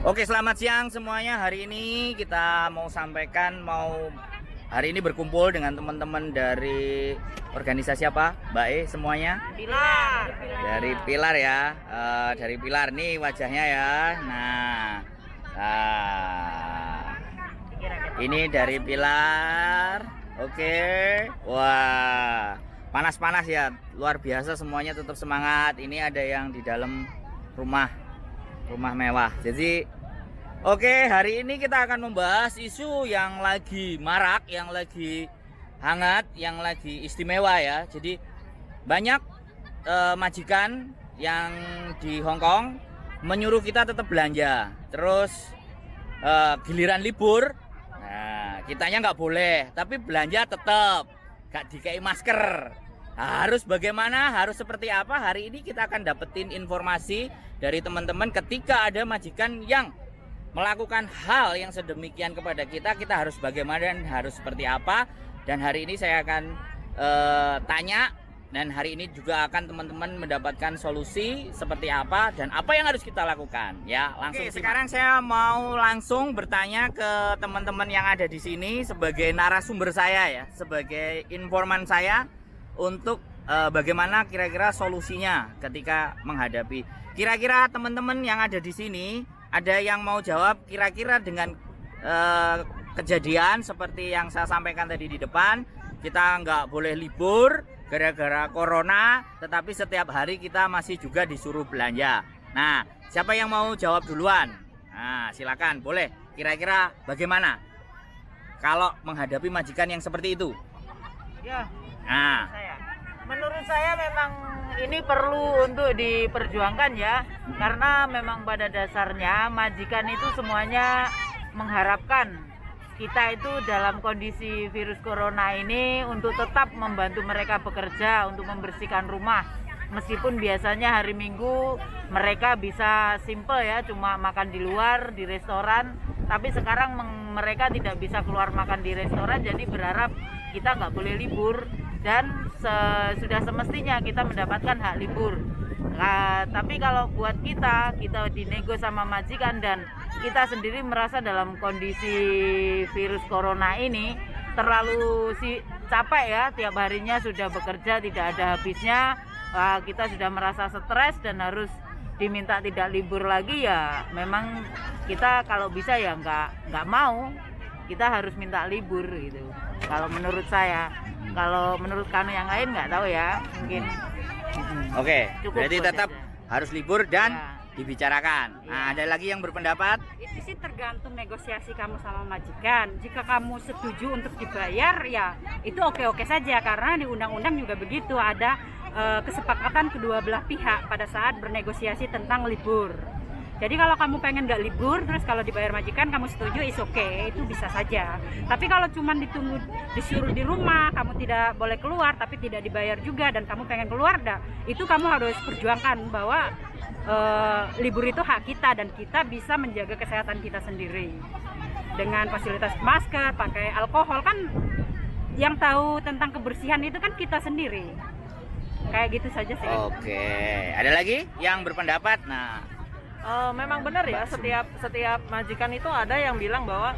Oke, selamat siang semuanya. Hari ini kita hari ini berkumpul dengan teman-teman dari organisasi apa, Mbak semuanya? Pilar. Dari Pilar ya. Dari Pilar nih wajahnya ya. Ini dari Pilar. Oke. Wah, panas-panas ya. Luar biasa, semuanya tetap semangat. Ini ada yang di dalam rumah mewah. Jadi oke, hari ini kita akan membahas isu yang lagi marak, yang lagi hangat, yang lagi istimewa ya. Jadi banyak majikan yang di Hong Kong menyuruh kita tetap belanja. Terus giliran libur, nah kitanya nggak boleh, tapi belanja tetap, nggak dikai masker. Harus bagaimana, harus seperti apa? Hari ini kita akan dapetin informasi dari teman-teman. Ketika ada majikan yang melakukan hal yang sedemikian kepada kita harus bagaimana dan harus seperti apa. Dan hari ini saya akan tanya, dan hari ini juga akan teman-teman mendapatkan solusi seperti apa dan apa yang harus kita lakukan ya. Langsung. Oke, sekarang saya mau langsung bertanya ke teman-teman yang ada di sini sebagai narasumber saya ya, sebagai informan saya untuk bagaimana kira-kira solusinya ketika menghadapi. Kira-kira teman-teman yang ada di sini ada yang mau jawab kira-kira dengan kejadian seperti yang saya sampaikan tadi di depan. Kita nggak boleh libur gara-gara corona, tetapi setiap hari kita masih juga disuruh belanja. Nah, siapa yang mau jawab duluan? Nah, silakan, boleh. Kira-kira bagaimana kalau menghadapi majikan yang seperti itu? Ya. Nah, menurut saya memang ini perlu untuk diperjuangkan ya, karena memang pada dasarnya majikan itu semuanya mengharapkan kita itu dalam kondisi virus corona ini untuk tetap membantu mereka bekerja, untuk membersihkan rumah. Meskipun biasanya hari Minggu mereka bisa simple ya, cuma makan di luar, di restoran, tapi sekarang mereka tidak bisa keluar makan di restoran, jadi berharap kita nggak boleh libur. Dan sudah semestinya kita mendapatkan hak libur. Nah, tapi kalau buat kita dinego sama majikan dan kita sendiri merasa dalam kondisi virus corona ini terlalu capek ya, tiap harinya sudah bekerja tidak ada habisnya, kita sudah merasa stres dan harus diminta tidak libur lagi ya. Memang kita kalau bisa ya nggak mau, kita harus minta libur gitu. Kalau menurut saya. Kalau menurut kamu yang lain nggak tahu ya, mungkin. Oke, berarti tetap harus libur dan ya dibicarakan. Nah, ada lagi yang berpendapat? Itu sih tergantung negosiasi kamu sama majikan. Jika kamu setuju untuk dibayar ya itu oke-oke saja, karena di undang-undang juga begitu, ada kesepakatan kedua belah pihak pada saat bernegosiasi tentang libur. Jadi kalau kamu pengen nggak libur, terus kalau dibayar majikan kamu setuju, is oke, itu bisa saja. Tapi kalau cuman disuruh di rumah, kamu tidak boleh keluar, tapi tidak dibayar juga, dan kamu pengen keluar, itu kamu harus perjuangkan bahwa libur itu hak kita, dan kita bisa menjaga kesehatan kita sendiri. Dengan fasilitas masker, pakai alkohol, kan yang tahu tentang kebersihan itu kan kita sendiri. Kayak gitu saja sih. Oke, ada lagi yang berpendapat? Nah, memang benar ya, setiap majikan itu ada yang bilang bahwa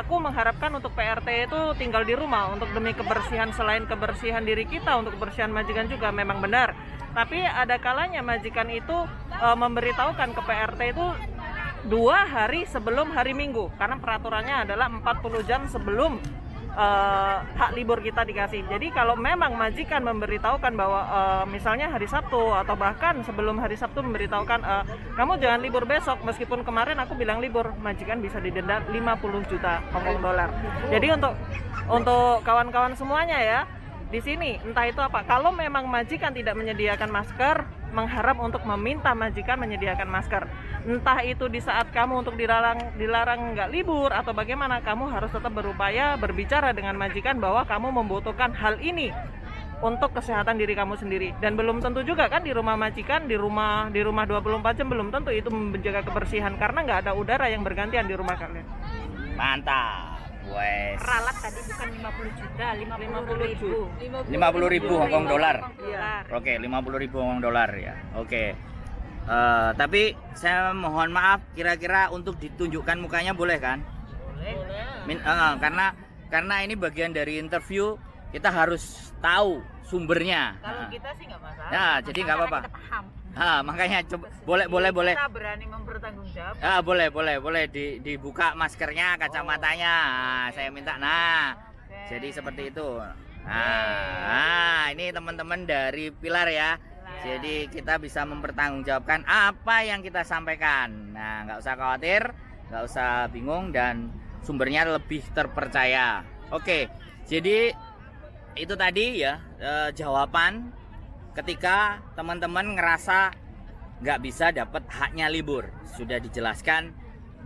aku mengharapkan untuk PRT itu tinggal di rumah untuk demi kebersihan, selain kebersihan diri kita, untuk kebersihan majikan juga, memang benar. Tapi ada kalanya majikan itu memberitahukan ke PRT itu 2 hari sebelum hari Minggu, karena peraturannya adalah 40 jam sebelum hak libur kita dikasih. Jadi kalau memang majikan memberitahukan bahwa misalnya hari Sabtu atau bahkan sebelum hari Sabtu memberitahukan kamu jangan libur besok, meskipun kemarin aku bilang libur, majikan bisa didenda 50 juta Hong Kong dolar. Jadi untuk kawan-kawan semuanya ya, di sini entah itu apa, kalau memang majikan tidak menyediakan masker, mengharap untuk meminta majikan menyediakan masker. Entah itu di saat kamu untuk dilarang nggak libur atau bagaimana, kamu harus tetap berupaya berbicara dengan majikan bahwa kamu membutuhkan hal ini untuk kesehatan diri kamu sendiri. Dan belum tentu juga kan di rumah majikan, di rumah 24 jam belum tentu itu menjaga kebersihan, karena nggak ada udara yang bergantian di rumah kalian. mantap. Wes. Ralat tadi bukan 50 juta, 50.000. 50.000 Hong Kong dolar. Iya. Oke, 50.000 Hong Kong dolar ya. Oke. Tapi saya mohon maaf, kira-kira untuk ditunjukkan mukanya boleh kan? Boleh. Karena ini bagian dari interview, kita harus tahu sumbernya. Kalau kita sih nggak masalah. Nah, jadi nggak apa-apa. Kita paham. Makanya coba boleh. Kita berani mempertanggungjawab. Boleh dibuka maskernya, kacamatanya. Saya minta. Nah, Oke. jadi seperti itu. Nah, ini teman-teman dari Pilar ya. Jadi kita bisa mempertanggungjawabkan apa yang kita sampaikan. Nah, nggak usah khawatir, nggak usah bingung, dan sumbernya lebih terpercaya. Oke, jadi itu tadi ya jawaban ketika teman-teman ngerasa nggak bisa dapat haknya libur. Sudah dijelaskan,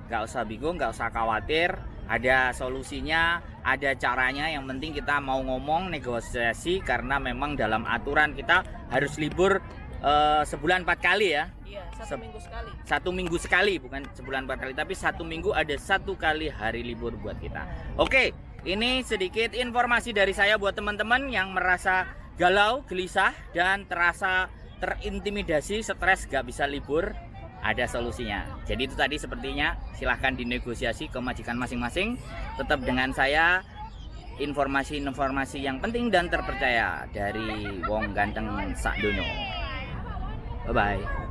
nggak usah bingung, nggak usah khawatir, ada solusinya, ada caranya. Yang penting kita mau ngomong, negosiasi, karena memang dalam aturan kita harus libur sebulan 4 kali ya. Iya, 1 minggu sekali. 1 minggu sekali, bukan sebulan 4 kali, tapi 1 minggu ada 1 kali hari libur buat kita. Oke, ini sedikit informasi dari saya buat teman-teman yang merasa galau, gelisah, dan terasa terintimidasi, stres, gak bisa libur. Ada solusinya. Jadi itu tadi sepertinya, silahkan dinegosiasi ke majikan masing-masing. Tetap dengan saya, informasi-informasi yang penting dan terpercaya dari Wong Ganteng Sakdono. Bye-bye.